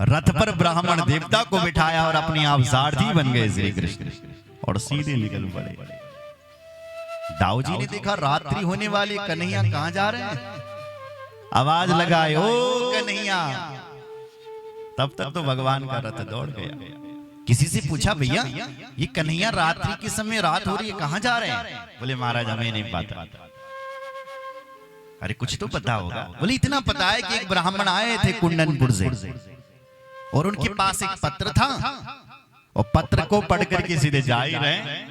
रथ पर ब्राह्मण देवता को बिठाया और अपने आप सारथी बन गए श्री कृष्ण और सीधे निकल पड़े। दाऊ जी ने देखा रात्रि होने वाली, कन्हैया कहां जा रहे हैं, आवाज लगाए ओ कन्हैया। तब तक तो भगवान का रथ दौड़ गया। किसी से पूछा भैया ये कन्हैया रात्रि के समय, रात हो रही है, कहां जा रहे हैं? बोले महाराज हमें नहीं पता। अरे कुछ तो पता होगा। बोले इतना पता है कि एक ब्राह्मण आए थे कुंडनपुर से और उनके पास एक पत्र था और पत्र को पढ़ करके सीधे जा ही रहे।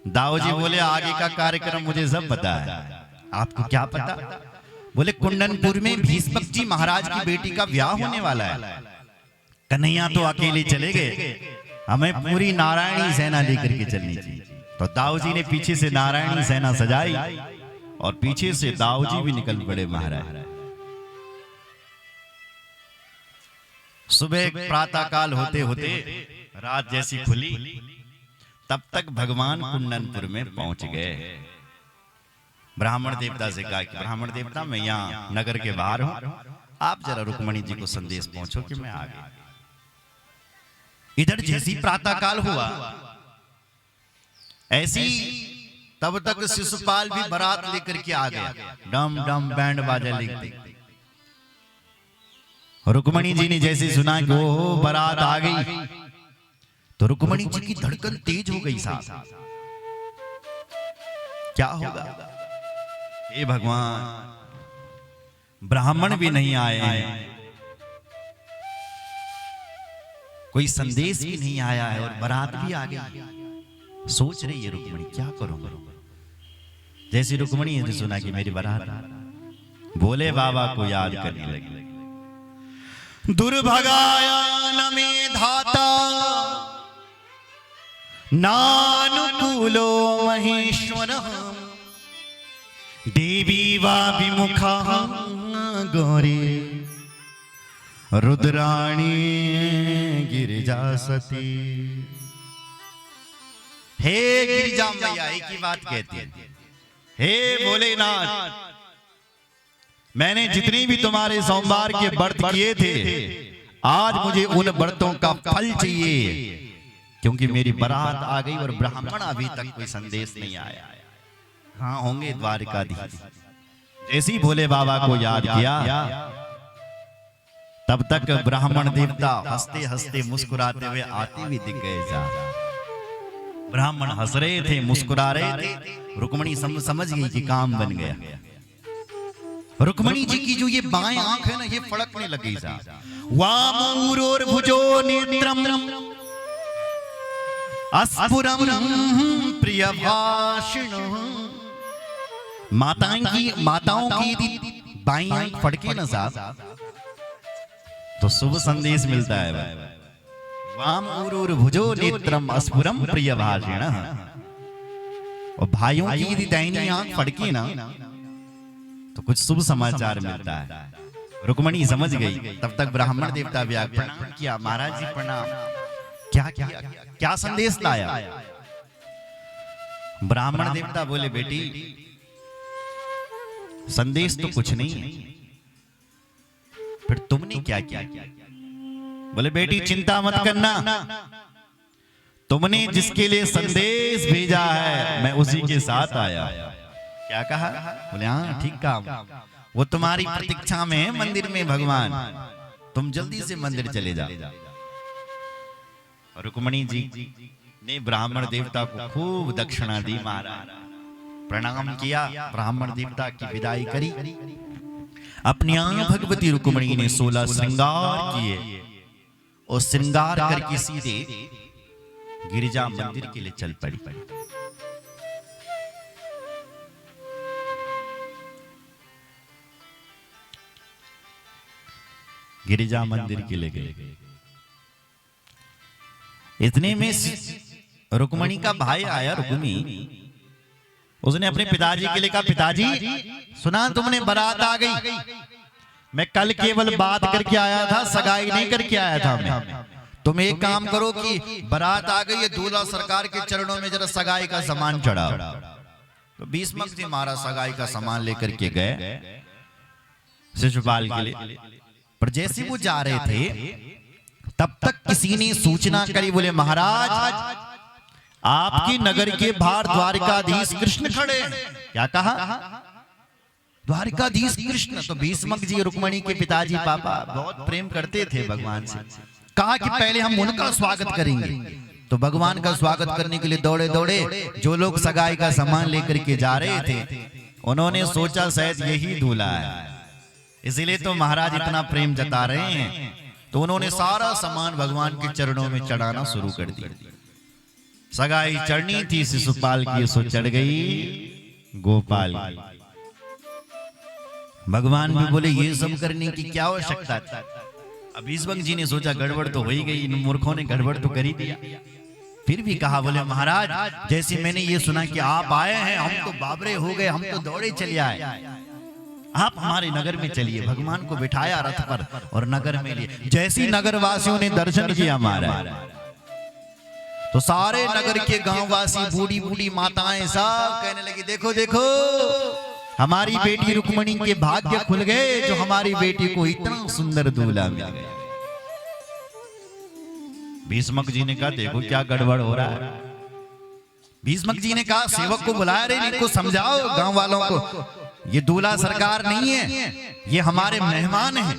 दाऊ जी बोले आगे का कार्यक्रम मुझे सब पता है, आपको क्या पता? बोले कुंडनपुर में भीष्मक जी महाराज की बेटी का ब्याह होने वाला है। कन्हैया तो अकेले चले गए, हमें पूरी नारायणी सेना लेकर के चलनी चाहिए। तो दाऊ जी ने पीछे से नारायणी सेना सजाई और पीछे से दाऊ जी भी निकल पड़े महाराज। सुबह प्रातः काल होते होते रात जैसी खुली, तब तक भगवान कुंडनपुर में पहुंच गए। ब्राह्मण देवता से कहा कि ब्राह्मण देवता मैं यहाँ नगर के बाहर हूं, आप जरा रुक्मणी जी को संदेश पहुंचो कि मैं आ गया। इधर जैसी प्रातः काल हुआ ऐसी तब तक शिशुपाल भी बारात लेकर के आ गया, डम डम बैंड बाजा लेकर। रुक्मणी जी ने जैसे सुना कि ओ बारात आ गई, तो रुक्मणी जी की धड़कन तेज हो गई। साहब क्या होगा? हे भगवान, ब्राह्मण भी नहीं आए हैं, कोई संदेश भी नहीं आया है और बारात भी आ गई। सोच रही है रुक्मणी क्या करूंगा। जैसे रुक्मणी ने सुना कि मेरी बारात, भोले बाबा को याद करने लगी। दुर्भगाया न मे धाता नानुकूलो महेश्वर, देवी वा विमुखा गौरी रुद्राणी गिरिजा सती। हे गिरिजा मैया एक ही बात कहती है, हे भोलेनाथ, मैंने जितनी भी तुम्हारे सोमवार के व्रत किए थे, आज मुझे उन व्रतों का फल चाहिए, क्योंकि मेरी बारात आ गई और ब्राह्मण अभी तक कोई संदेश नहीं आया। हाँ होंगे द्वारिकाधीश। जैसे ही भोले बाबा को याद किया, तब तक ब्राह्मण देवता हंसते हंसते मुस्कुराते हुए आते हुए दिख गए। ब्राह्मण हंस रहे थे, मुस्कुरा रहे थे। रुक्मणी समझ गई कि काम बन गया। रुक्मणी जी की जो ये बाएं आंख है ना, ये फड़कने लगी। वामूरोर्भुजो नेत्रम अस्फुरम प्रियभाषिणः। माताओं की यदि बाईं आंख फड़के ना साहब, तो शुभ संदेश मिलता है। वामूरोर्भुजो नेत्रम अस्फुरम प्रियभाषिणः। और भाइयों की यदि दाहिनी आंख फड़के ना, तो कुछ शुभ समाचार मिलता है। रुक्मणी समझ गई। तब तक ब्राह्मण देवता व्याग प्रणाम किया। महाराज जी प्रणाम। क्या क्या क्या संदेश लाया? ब्राह्मण देवता बोले बेटी संदेश तो कुछ नहीं है, फिर तुमने क्या किया? बोले बेटी चिंता मत करना, तुमने जिसके लिए संदेश भेजा है मैं उसी के साथ आया। क्या कहा? बोले हाँ ठीक काम, वो तुम्हारी प्रतीक्षा में है मंदिर में भगवान, तुम जल्दी से मंदिर चले जाओ। रुक्मणी जी ने ब्राह्मण देवता को खूब दक्षिणा दी। महाराज प्रणाम किया, ब्राह्मण देवता की विदाई करी। अपनी भगवती रुक्मणी ने 16 श्रृंगार किए और श्रृंगार करके सीधे गिरिजा मंदिर के लिए चल पड़ी। गिरिजा मंदिर के लिए गए। इतने में रुक्मणी का भाई आया, रुक्मी। उसने अपने पिताजी के लिए कहा, पिताजी सुना तुमने बारात आ गई, मैं कल केवल बात करके आया था, सगाई नहीं करके आया था मैं। तुम एक काम करो कि बारात आ गई है, दूल्हा सरकार के चरणों में जरा सगाई का सामान चढ़ाओ। तो भीष्मक जी महाराज सगाई का सामान लेकर के गए शिशुपाल के लिए। और जैसे वो जा रहे थे तब तक किसी ने सूचना करी, बोले महाराज आपके नगर के बाहर द्वारिकाधीश कृष्ण खड़े हैं। क्या कहा? द्वारिकाधीश कृष्ण। तो भीष्मक जी रुक्मणी के पिताजी पापा बहुत प्रेम करते थे भगवान से, कहा कि पहले हम उनका स्वागत करेंगे। तो भगवान का स्वागत करने के लिए दौड़े दौड़े जो लोग सगाई का सामान लेकर के जा रहे थे, उन्होंने सोचा शायद यही दूल्हा है, इसीलिए तो महाराज इतना प्रेम जता रहे हैं। तो उन्होंने सारा सामान भगवान के चरणों में चढ़ाना शुरू कर दिया। सगाई चढ़नी थी शिशुपाल की, सो चढ़ गई गोपाल की। भगवान भी बोले ये सब करने की क्या आवश्यकता थी? अब भीष्मक जी ने सोचा गड़बड़ तो हो ही गई, इन मूर्खों ने गड़बड़ तो कर ही दिया। फिर भी कहा, बोले महाराज जैसे मैंने ये सुना कि आप आए हैं, हम तो बाबरे हो गए, हम तो दौड़े चले आए, आप हमारे नगर में चलिए। भगवान को बिठाया रथ पर और नगर में लिए। जैसी नगर वासियों ने दर्शन किया हमारा, तो सारे नगर के गांववासी, बूढ़ी बूढ़ी माताएं सब कहने लगी, देखो देखो हमारी बेटी रुक्मणी के भाग्य खुल गए, जो हमारी बेटी को इतना सुंदर दूल्हा मिल गया। भीष्मक जी ने कहा देखो क्या गड़बड़ हो रहा है। भीष्मक जी ने कहा सेवक को बुलाया रे, इनको समझाओ गांव वालों को, ये दूल्हा सरकार नहीं है, ये हमारे मेहमान हैं।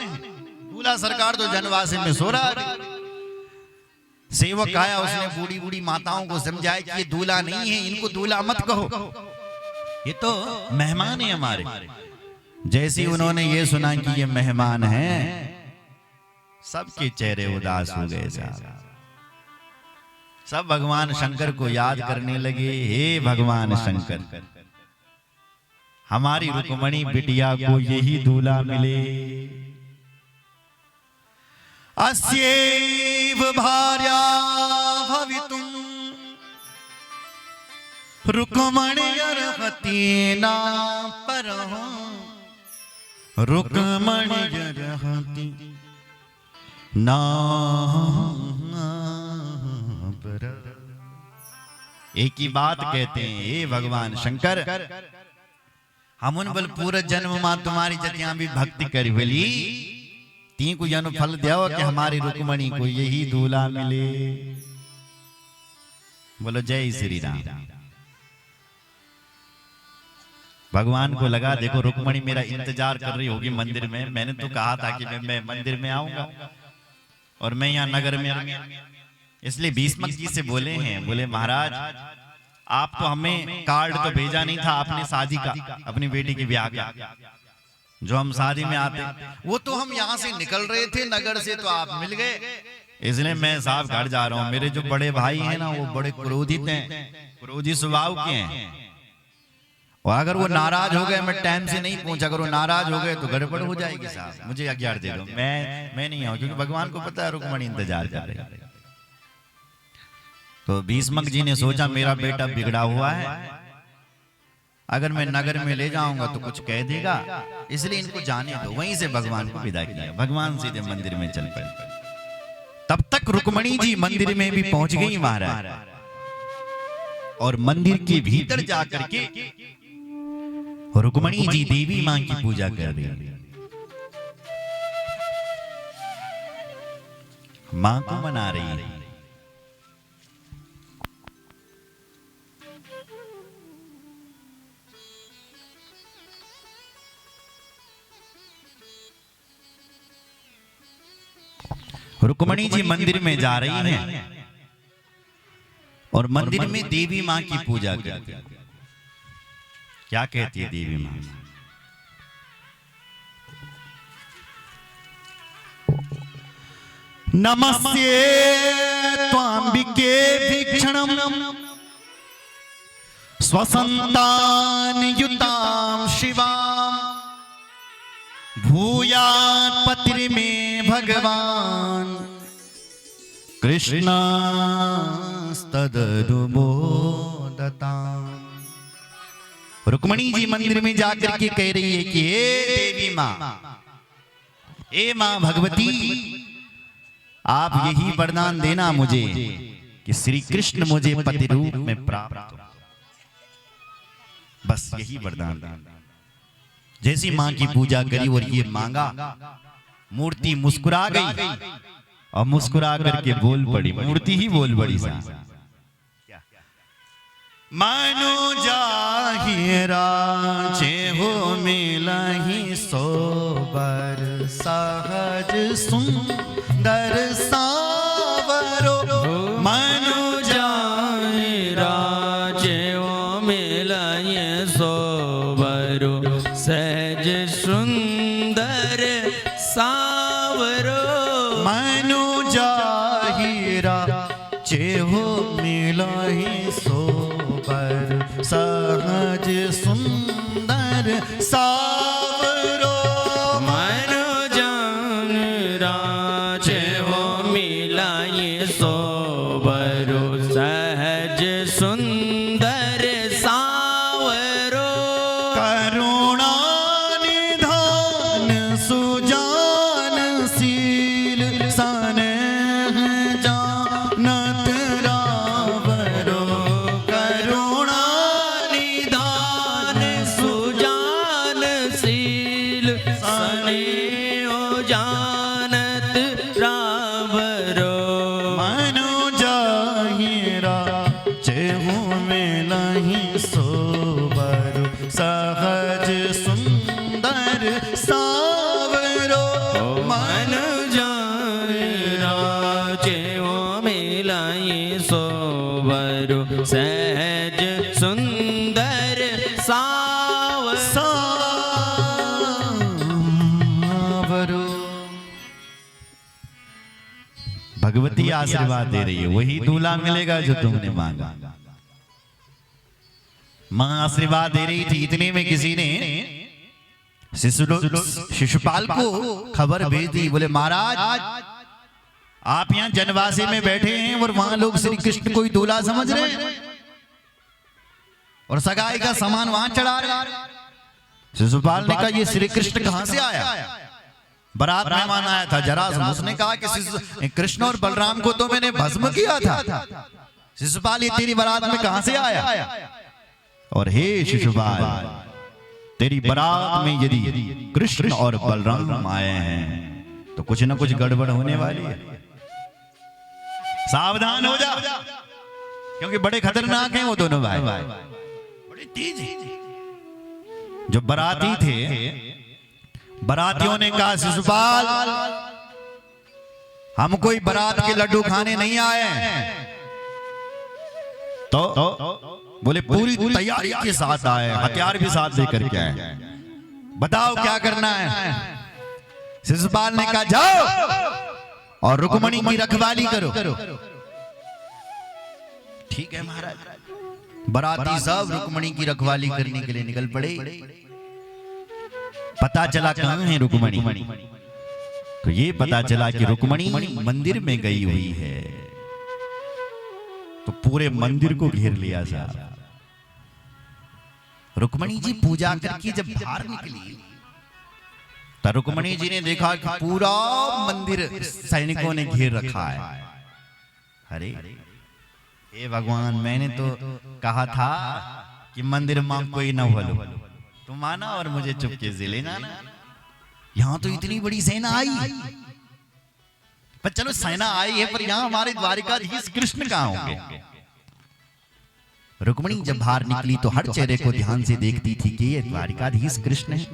दूल्हा सरकार तो जनवासे में सो रहा है। सेवक आया, उसने बूढ़ी बूढ़ी माताओं को समझाया कि ये दूल्हा नहीं है, इनको दूल्हा मत कहो, ये तो मेहमान है हमारे। जैसे उन्होंने ये सुना कि ये मेहमान हैं, सबके चेहरे उदास हो गए साहब। सब भगवान शंकर को याद करने लगे, हे भगवान शंकर हमारी रुक्मणी बिटिया को यही दूल्हा मिले। अस्यैव भार्या भवितुं रुक्मण्यर्हति न परः, रुक्मण्यर्हति न परः। एक ही बात कहते हैं, हे भगवान शंकर हम उन बल पूरा जन्म मां तुम्हारी जतियां भी भक्ति करी भली, ती को जन फल दिया कि हमारी रुक्मणी को यही दूल्हा मिले। बोलो जय श्री राम। भगवान को लगा देखो रुक्मणी मेरा इंतजार कर रही होगी मंदिर में, मैंने तो कहा था कि मैं मंदिर में आऊंगा और मैं यहाँ नगर में, इसलिए भीष्मक जी से बोले हैं, बोले महाराज आप तो हमें कार्ड तो भेजा नहीं था, आपने शादी का अपनी बेटी के ब्याह का, जो हम शादी में आते वो तो हम यहाँ से निकल रहे थे नगर से, तो आप मिल गए, इसलिए मैं साहब घर जा रहा हूँ। मेरे जो बड़े भाई हैं ना वो बड़े क्रोधित हैं, क्रोधी स्वभाव के हैं, और अगर वो नाराज हो गए, मैं टाइम से नहीं पहुंचा, अगर वो नाराज हो गए तो गड़बड़ हो जाएगी साहब, मुझे आज्ञा दे दो, मैं नहीं आऊँ, क्योंकि भगवान को पता है रुक्मणी इंतजार कर रही है। तो भीष्मक जी ने सोचा मेरा बेटा बिगड़ा हुआ है, अगर मैं नगर में ले जाऊंगा तो कुछ कह देगा, इसलिए इनको जाने दो। वहीं से भगवान को विदा किया, भगवान सीधे मंदिर में चल पड़े। तब तक रुक्मणी जी मंदिर में भी पहुंच गई महाराज, और मंदिर के भीतर जाकर के रुक्मणी जी देवी मां की पूजा कर रही, मां को मना रही है। रुक्मणी जी मंदिर में जा रही हैं और मंदिर में देवी मां की पूजा करती है। क्या कहती है देवी मां? नमस्ते त्वांबिके भीक्षणम स्वसंतान युतां शिवां, भूयात् पतिर में भगवान कृष्ण तदनुमोदता। रुक्मणी जी मंदिर में जाकर के कह रही है कि हे देवी मां, हे मां भगवती, आप यही वरदान देना मुझे कि श्री कृष्ण मुझे पति रूप में प्राप्त हो, बस यही वरदान देना। जैसी मां की पूजा करी और ये मांगा, मूर्ति मुस्कुरा गई और मुस्कुरा करके बोल पड़ी, मूर्ति ही बोल पड़ी सा, मानो जाहिरा हो मिलहि सोबर सहज सुंदर सावरो, मानो जाहिरा हो मिलहि सोबरो सहज सुंदर सावरो, मानो जाहिरा हो मिलहि सोबर सहज सुंदर सावरो, मानो जाहिरा हो मिलहि सोबरो सहज सुंदर सावरो, करुणा निधान सुजानशील सनेह जानत रावरो, करुणा निधान सुजानशील सनेह जानत रावरो, मनो जाहिरा चेहु मिलहि सोबर सहज सुंदर सावरो, मन जाहिरा चेहु मिलहि सोबर सहज सुंदर सावरो। भगवती आशीर्वाद दे रही है, वही दूल्हा मिलेगा जो तुमने मांगा। मां आशीर्वाद दे रही थी, इतने में किसी ने शिशुपाल को खबर भेज दी, बोले महाराज आप यहाँ जनवासी में बैठे हैं और वहां लोग श्री कृष्ण को ही दूल्हा समझ रहे हैं और सगाई का सामान वहां चढ़ा रहे हैं। शिशुपाल ने कहा ये श्री कृष्ण कहां से आया? बारात मेहमान आया था जरासंध, उसने कहा कि कृष्ण और बलराम को तो मैंने भस्म किया था। शिशुपाल ये तेरी बारात में कहां से आया? और हे शिशुपाल, तेरी बारात में यदि कृष्ण और बलराम आए हैं तो कुछ ना कुछ गड़बड़ होने वाली है, सावधान हो जा, क्योंकि बड़े खतरनाक हैं वो दोनों भाई, बड़े तेज हैं। जो बाराती थे, बारातियों ने कहा शिशुपाल हम कोई बारात के लड्डू खाने नहीं आए हैं, तो बोले पूरी तैयारी के साथ आए, हथियार भी साथ लेकर के आए, बताओ क्या करना है? शिशुपाल ने कहा जाओ और रुक्मणी की रखवाली करो। ठीक है महाराज। बाराती सब रुक्मणी की रखवाली करने के लिए निकल पड़े। पता चला कहां है रुक्मणी, तो ये पता चला कि रुक्मणी मंदिर में गई हुई है। तो पूरे मंदिर को घेर लिया साहब। रुक्मणी जी पूजा करके जब बाहर निकली तो रुक्मणी जी ने देखा कि पूरा मंदिर सैनिकों ने घेर रखा है। अरे हे भगवान, मैंने तो कहा था कि मंदिर मां कोई न भलो, तुम माना और मुझे चुपके से ले जाना। यहां तो इतनी बड़ी सेना आई, पर चलो सेना आई है, पर यहां हमारे द्वारिकाधीश कृष्ण कहां होंगे? रुक्मणी जब बाहर निकली तो हर चेहरे को ध्यान से देखती थी कि ये द्वारिकाधीश कृष्ण है,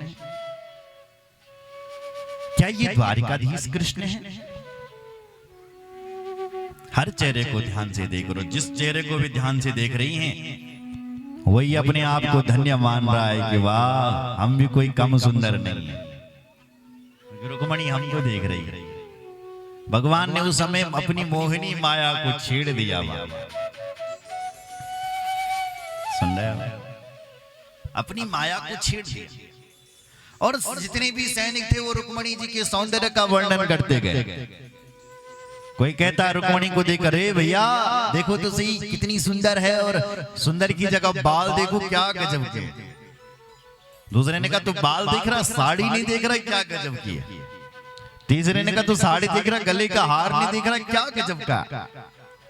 क्या ये द्वारिकाधीश कृष्ण है? हर चेहरे को ध्यान से देख रहे हो, जिस चेहरे को भी ध्यान से देख रही हैं वही अपने आप को धन्य मान रहा है कि वाह हम भी कोई कम सुंदर नहीं है। रुक्मणी हमको देख रही है। भगवान ने उस समय अपनी मोहिनी माया को छेड़ दिया। सुन रहे हो? अपनी माया को छेड़ दिया और जितने भी सैनिक थे वो रुक्मणी जी के सौंदर्य का वर्णन करते गए। कोई कहता है रुक्मणी को देखकर, अरे भैया देखो तो सही कितनी सुंदर है, और सुंदर की जगह बाल देखो क्या गजब के। दूसरे ने कहा तू बाल देख रहा, साड़ी नहीं देख रहा, क्या गजब की है। तीसरे ने कहा तू साड़ी देख रहा, गले का हार नहीं देख रहा, क्या गजब का।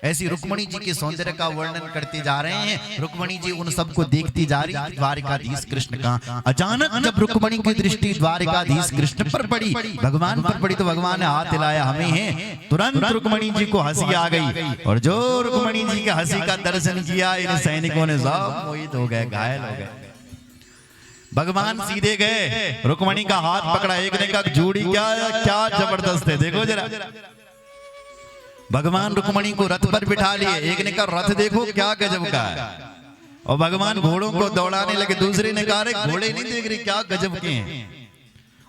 ऐसी रुक्मणी जी के सौंदर्य का वर्णन करते जा रहे हैं। रुक्मणी जी उन सबको देखती जा रही, द्वारिकाधीश कृष्ण का। अचानक जब रुक्मणी की दृष्टि द्वारिकाधीश कृष्ण पर पड़ी, भगवान पर पड़ी, तो भगवान ने हाथ हिलाया, हमें है। तुरंत रुक्मणी जी को हंसी आ गई, और जो रुक्मणी जी के हंसी का दर्शन किया, इन सैनिकों ने सब मोहित हो गए, घायल हो गए। भगवान सीधे गए, रुक्मणी का हाथ पकड़ा, एक ने कहा जोड़ी क्या जबरदस्त है, देखो जरा। भगवान रुक्मणी को रथ पर बिठा लिए, एक ने कहा रथ देखो क्या गजब का है, और भगवान घोड़ों को दौड़ाने लगे। दूसरे ने कहा अरे घोड़े नहीं देख रहे क्या गजब के हैं।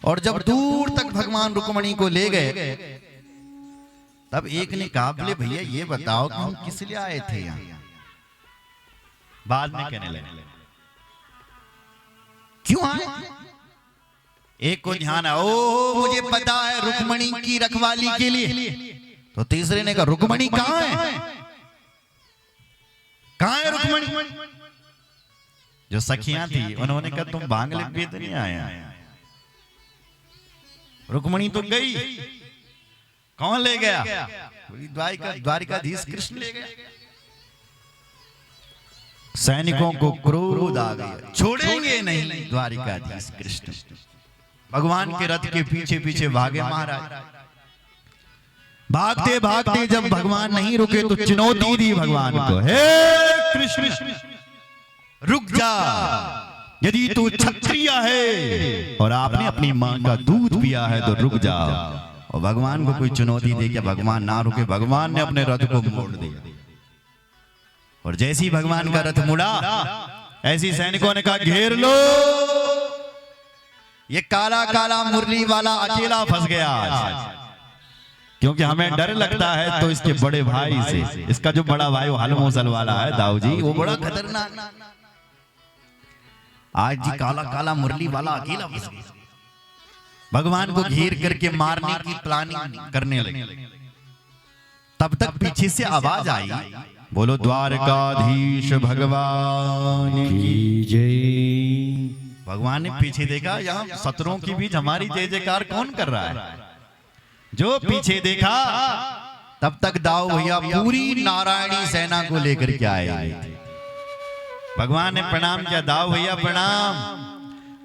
और जब दूर तक भगवान रुक्मणी को ले गए, तब एक ने कहा बोले भैया ये बताओ कि हम किस लिए आए थे यहाँ। बाद में कहने लगे क्यों आए। एक को ध्यान है, ओ मुझे पता है रुक्मणी की रखवाली के लिए। तो तीसरे ने कहा रुक्मणी कहां है, कहां है रुक्मणी। जो सखियां थी उन्होंने कहा तुम बांग्ले पे तो नहीं आया, रुक्मणी तो गई, कौन ले गया, द्वारिकाधीश कृष्ण ले गया। सैनिकों को क्रोध आ गया, छोड़ेंगे नहीं द्वारिकाधीश कृष्ण। भगवान के रथ के पीछे पीछे भागे महाराज। भागते भागते जब भगवान नहीं रुके तो चुनौती दी भगवान को, हे कृष्ण रुक जा, यदि तू क्षत्रिय है और आपने अपनी मां का दूध पिया है तो रुक जा। और भगवान को कोई चुनौती दे के भगवान ना रुके, भगवान ने अपने रथ को मोड़ दिया। और जैसी भगवान का रथ मुड़ा, ऐसी सैनिकों ने कहा घेर लो, ये काला काला मुरली वाला अकेला फंस गया आज। क्योंकि हमें डर लगता है तो इसके बड़े भाई से, इसका जो बड़ा भाई वो हलमोसल वाला है दाऊ जी, वो बड़ा खतरनाक। आज जी काला काला मुरली वाला अकेला फंस गया। भगवान को घेर करके मारने की प्लानिंग करने लगे। तब तक पीछे से आवाज आई, बोलो द्वारकाधीश भगवान की जय। भगवान ने पीछे देखा, यहाँ शत्रुओं के बीच हमारी जय जयकार कौन कर रहा है। जो पीछे देखा तब तक दाऊ भैया पूरी नारायणी सेना को लेकर के आए। भगवान ने प्रणाम किया, दाऊ भैया प्रणाम।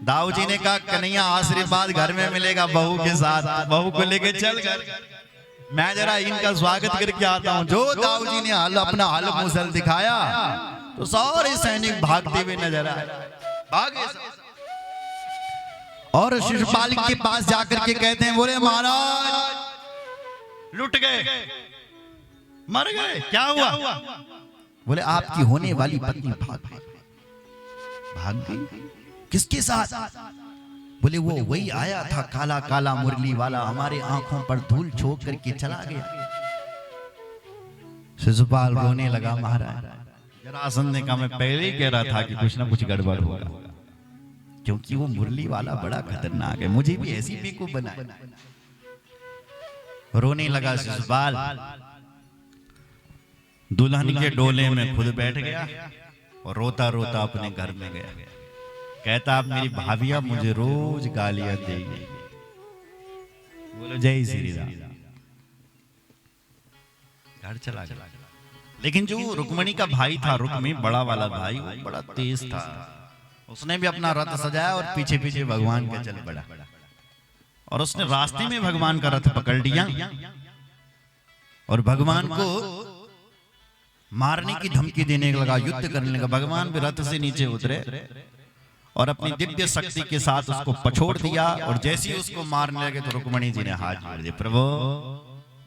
दाऊ जी ने कहा कन्हैया आशीर्वाद घर में मिलेगा बहू के साथ, बहू को लेके चल घर, मैं जरा इनका स्वागत करके आता हूं। जो दाऊ जी ने अपना हल मुसल दिखाया तो सारे सैनिक भागते हुए नजर आए, भागे। और शिशुपाल के पास जाकर के कहते हैं, बोले महाराज लुट गए, मर गए, क्या हुआ। बोले आपकी होने वाली पत्नी भाग गई। किसके साथ। बोले वो वही आया था काला काला मुरली वाला, हमारे आंखों पर धूल छोक करके चला गया। शिशुपाल रोने लगा, महाराज जरासंध ने कहा मैं पहले ही कह रहा था कि कुछ ना कुछ गड़बड़ होगा, क्योंकि वो मुरली वाला बड़ा खतरनाक है, मुझे भी ऐसी बेवकूफ बनाए। रोने लगा शिशुपाल, दुल्हन के डोले में खुद बैठ गया और रोता रोता अपने घर में गया। कहता अब मेरी भाभियां मुझे रोज गालियां देगी। बोलो जय श्री राम। घर चला गया। लेकिन जो रुक्मणी का भाई था, रुक्मी बड़ा वाला भाई, वो बड़ा तेज था। उसने भी अपना रथ सजाया और पीछे पीछे भगवान के चल पड़ा। और उसने रास्ते में भगवान का रथ पकड़ लिया और भगवान को मारने की धमकी देने लगा, युद्ध करने लगा। भगवान भी रथ से नीचे उतरे और अपनी दिव्य शक्ति के साथ उसको पछोड़ दिया। और जैसे ही उसको मारने लगे तो रुक्मणी जी ने हाथ जोड़ दिए, प्रभु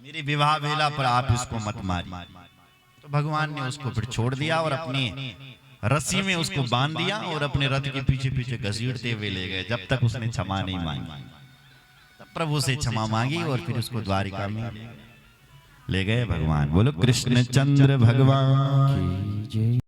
मेरी विवाह वेला पर आप इसको मत मारिए। तो भगवान ने उसको फिर छोड़ दिया और अपनी रस्सी में उसको बांध दिया और अपने रथ के पीछे पीछे घसीटते हुए ले गए, जब तक उसने क्षमा नहीं मांगी। तब प्रभु से क्षमा मांगी और फिर उसको द्वारिका में ले गए भगवान। बोलो कृष्ण चंद्र भगवान की जय।